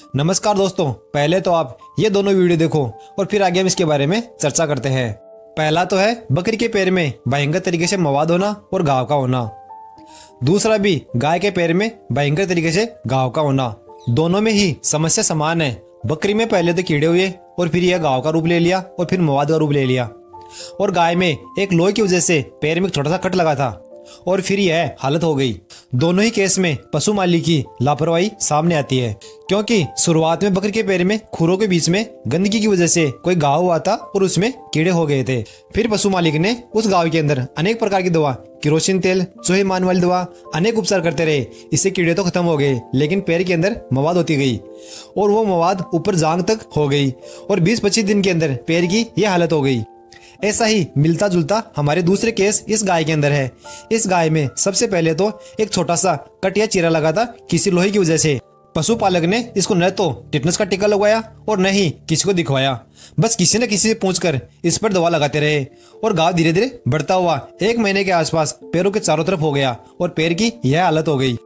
नमस्कार दोस्तों, पहले तो आप ये दोनों वीडियो देखो और फिर आगे हम इसके बारे में चर्चा करते हैं। पहला तो है बकरी के पैर में भयंकर तरीके से मवाद होना और घाव का होना। दूसरा भी गाय के पैर में भयंकर तरीके से घाव का होना। दोनों में ही समस्या समान है। बकरी में पहले तो कीड़े हुए और फिर यह घाव का रूप ले लिया और फिर मवाद का रूप ले लिया, और गाय में एक लोहे की वजह से पैर में एक छोटा सा कट लगा था और फिर यह हालत हो गई। दोनों ही केस में पशु मालिक की लापरवाही सामने आती है, क्योंकि शुरुआत में बकरी के पैर में खुरों के बीच में गंदगी की वजह से कोई घाव हुआ था और उसमें कीड़े हो गए थे। फिर पशु मालिक ने उस घाव के अंदर अनेक प्रकार की दवा, केरोसिन तेल, चूहे मारने वाली दवा, अनेक उपचार करते रहे। इससे कीड़े तो खत्म हो गए, लेकिन पैर के अंदर मवाद होती गई और वो मवाद ऊपर जांग तक हो गई और 20-25 दिन के अंदर पैर की यह हालत हो गई। ऐसा ही मिलता जुलता हमारे दूसरे केस इस गाय के अंदर है। इस गाय में सबसे पहले तो एक छोटा सा कट या चीरा लगा था किसी लोहे की वजह से। पशुपालक ने इसको न तो टिटनस का टीका लगवाया और न ही किसी को दिखवाया, बस किसी न किसी से पूछकर इस पर दवा लगाते रहे और घाव धीरे धीरे बढ़ता हुआ 1 महीने के आसपास पैरों के चारों तरफ हो गया और पैर की यह हालत हो गई।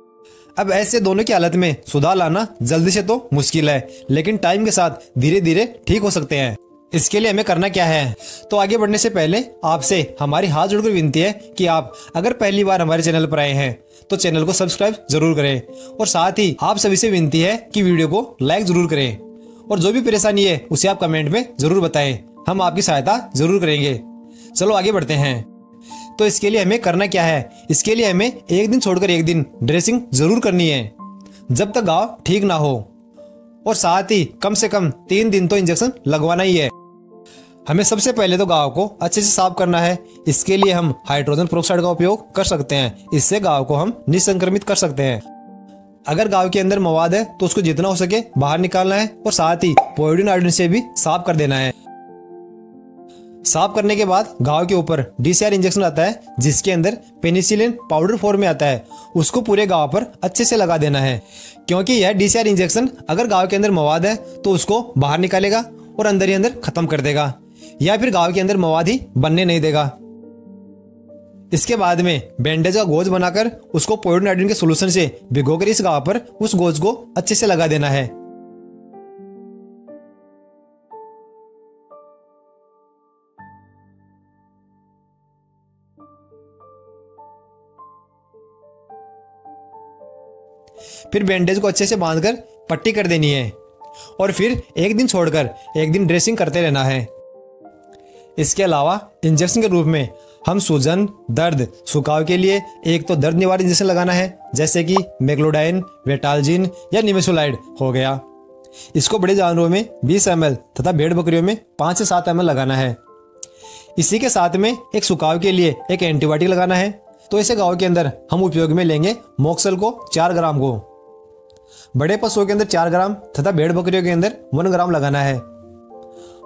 अब ऐसे दोनों की हालत में सुधार लाना जल्दी से तो मुश्किल है, लेकिन टाइम के साथ धीरे धीरे ठीक हो सकते हैं। इसके लिए हमें करना क्या है? तो आगे बढ़ने से पहले आपसे हमारी हाथ जोड़कर विनती है कि आप अगर पहली बार हमारे चैनल पर आए हैं तो चैनल को सब्सक्राइब जरूर करें, और साथ ही आप सभी से विनती है कि वीडियो को लाइक जरूर करें, और जो भी परेशानी है उसे आप कमेंट में जरूर बताएं। हम आपकी सहायता जरूर करेंगे। चलो आगे बढ़ते हैं। तो इसके लिए हमें करना क्या है? इसके लिए हमें एक दिन छोड़कर एक दिन ड्रेसिंग जरूर करनी है जब तक घाव ठीक ना हो, और साथ ही कम से कम 3 दिन तो इंजेक्शन लगवाना ही है। हमें सबसे पहले तो घाव को अच्छे से साफ करना है। इसके लिए हम हाइड्रोजन पेरोक्साइड का उपयोग कर सकते हैं। इससे घाव को हम निसंक्रमित कर सकते हैं। अगर घाव के अंदर मवाद है तो उसको जितना हो सके बाहर निकालना है, और साथ ही पोविडीन आयोडीन से भी साफ कर देना है। साफ करने के बाद घाव के ऊपर DCR इंजेक्शन आता है, जिसके अंदर पेनिसिलिन पाउडर फॉर्म में आता है। उसको पूरे घाव पर अच्छे से लगा देना है, क्योंकि यह DCR इंजेक्शन अगर घाव के अंदर मवाद है तो उसको बाहर निकालेगा और अंदर ही अंदर खत्म कर देगा, या फिर घाव के अंदर मवाद ही बनने नहीं देगा। इसके बाद में बैंडेज का गोज बनाकर उसको पोविडीन आयोडीन के सोल्यूशन से भिगोकर इस घाव पर उस गोज को अच्छे से लगा देना है। फिर बैंडेज को अच्छे से बांधकर पट्टी कर देनी है, और फिर एक दिन छोड़कर एक दिन ड्रेसिंग करते रहना है। इसके अलावा इंजेक्शन के रूप में हम सूजन, दर्द, सुखाव के लिए एक तो दर्द निवारक इंजेक्शन लगाना है, जैसे कि मेग्लोडाइन, वेटाल्जिन या निमेसोलाइड हो गया। इसको बड़े जानवरों में 20 ml तथा भेड़ बकरियों में 5 से 7 ml लगाना है। इसी के साथ में एक सुखाव के लिए एक एंटीबायोटिक लगाना है। तो इसे घाव के अंदर हम उपयोग में लेंगे मोक्सेल को 4 ग्राम को। बड़े पशुओं के अंदर 4 ग्राम तथा भेड़ बकरियों के अंदर 1 ग्राम लगाना है।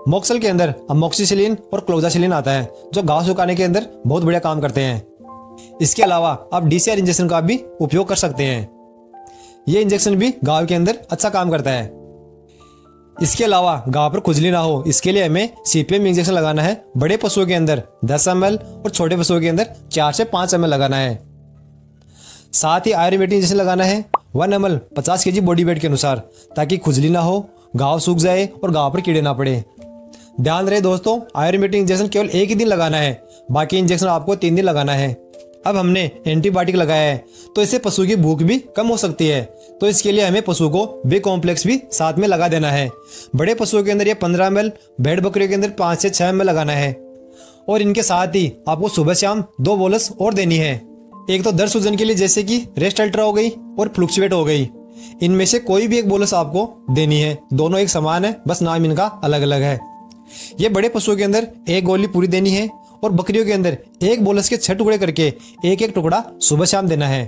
मोक्सेल के अंदर अमोक्सिसिलिन और क्लोजासिलिन आता है, जो घाव सुखाने के अंदर बहुत बढ़िया काम करते हैं। इसके अलावा आप DCR इंजेक्शन का भी उपयोग कर सकते हैं। ये इंजेक्शन भी घाव के अंदर अच्छा काम करता है। इसके अलावा घाव पर खुजली ना हो, इसके लिए हमें CPM इंजेक्शन लगाना है। बड़े पशुओं के अंदर 10 ml और छोटे पशुओं के अंदर 4 से 5 ml लगाना है। साथ ही आयुर्वेदिक इंजेक्शन लगाना है 1 ml 50 kg बॉडी वेट के अनुसार, ताकि खुजली ना हो, घाव सूख जाए और घाव पर कीड़े ना पड़े। ध्यान रहे दोस्तों, आयुर्वेदिक इंजेक्शन केवल एक ही दिन लगाना है, बाकी इंजेक्शन आपको 3 दिन लगाना है। अब हमने एंटीबायोटिक लगाया है तो इससे पशु की भूख भी कम हो सकती है, तो इसके लिए हमें पशु को बी कॉम्प्लेक्स भी साथ में लगा देना है। बड़े पशुओं के अंदर ये 15 ml, भेड़ बकरियों के अंदर 5 से 6 ml लगाना है, और इनके साथ ही आपको सुबह शाम 2 बोलस और देनी है। एक तो दर्द सूजन के लिए, जैसे कि रेस्ट अल्ट्रा हो गई और फ्लुक्चुएट हो गई। इनमें से कोई भी एक बोलस आपको देनी है। दोनों एक समान है, बस नाम इनका अलग अलग है। ये बड़े पशुओं के अंदर 1 गोली पूरी देनी है, और बकरियों के अंदर 1 बोलस के 6 टुकड़े करके 1-1 टुकड़ा सुबह शाम देना है।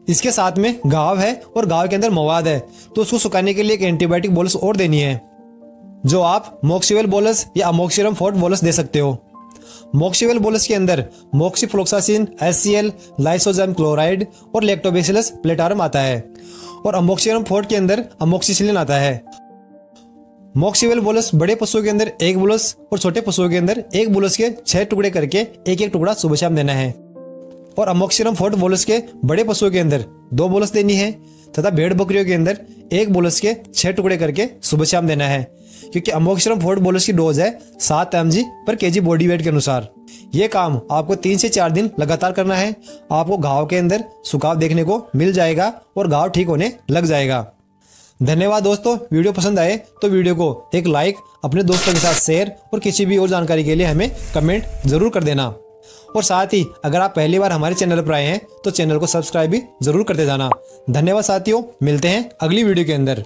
इसके साथ में घाव है और घाव के अंदर मवाद है, तो उसको सुखाने के लिए एक एंटीबायोटिक बोलस और देनी है, जो आप मोक्सिवेल बोलस या अमोक्सिरम फोर्ट बोलस दे सकते हो। मोक्सिवेल बोलस के अंदर मोक्सिफ्लोक्सासिन, HCl, लाइसोजाइम क्लोराइड और लैक्टोबैसिलस प्लेटारम आता है, और अमोक्सिरम फोर्ट के अंदर अमोक्सिसिलिन आता है। मोक्सिवेल बोलस बड़े पशुओं के अंदर 1 बोलस और छोटे पशुओं के अंदर 1 बोलस के 6 टुकड़े करके 1-1 टुकड़ा सुबह शाम देना है, और अमोक्सिरम फोर्ट बोलस के बड़े पशुओं के अंदर 2 बोलस देनी है, तथा भेड़ बकरियों के अंदर एक बोलस के 6 टुकड़े करके सुबह शाम देना है, क्योंकि अमोक्सिसिलिन फोर्ट बोलस की डोज है 7 mg पर kg बॉडी वेट के अनुसार। ये काम आपको 3 से 4 दिन लगातार करना है। आपको घाव के अंदर सुखाव देखने को मिल जाएगा और घाव ठीक होने लग जाएगा। धन्यवाद दोस्तों। वीडियो पसंद आए तो वीडियो को एक लाइक, अपने दोस्तों के साथ शेयर और किसी भी और जानकारी के लिए हमें कमेंट जरूर कर देना। और साथ ही अगर आप पहली बार हमारे चैनल पर आए हैं तो चैनल को सब्सक्राइब भी जरूर करते जाना। धन्यवाद साथियों, मिलते हैं अगली वीडियो के अंदर।